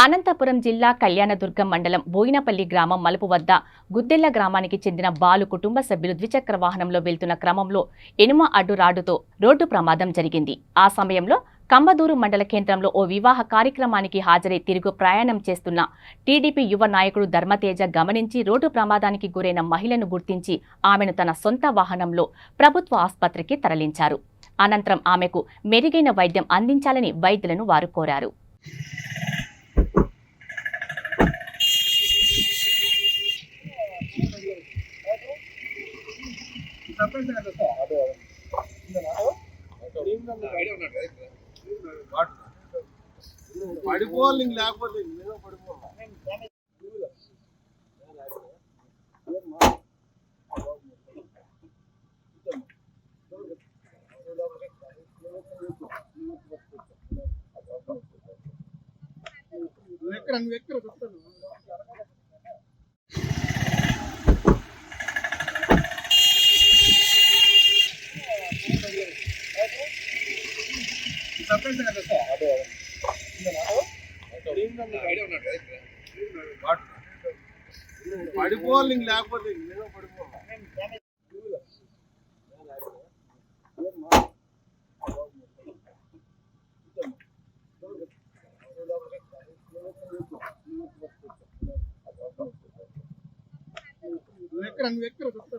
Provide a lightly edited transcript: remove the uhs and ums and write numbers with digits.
అనంతపురం జిల్లా కళ్యాణదుర్గం మండలం బోయినపల్లి గ్రామం మలుపు వద్ద గుద్దెళ్ల గ్రామానికి చెందిన బాలు కుటుంబ సభ్యులు ద్విచక్ర వాహనంలో వెళ్తున్న క్రమంలో ఎనుమ అడ్డు రాడుతో రోడ్డు ప్రమాదం జరిగింది. ఆ సమయంలో కంబదూరు మండల కేంద్రంలో ఓ వివాహ కార్యక్రమానికి హాజరై తిరుగు ప్రయాణం చేస్తున్న టీడీపీ యువ నాయకుడు ధర్మతేజ గమనించి రోడ్డు ప్రమాదానికి గురైన మహిళను గుర్తించి ఆమెను తన సొంత వాహనంలో ప్రభుత్వ ఆసుపత్రికి తరలించారు. అనంతరం ఆమెకు మెరుగైన వైద్యం అందించాలని వైద్యులను వారు కోరారు. పడిపోవాలి లేకపోతే ఎక్కడ చెప్తాను. పడిపోవాలి లేకపోతే ఎక్కడ చెప్తాను.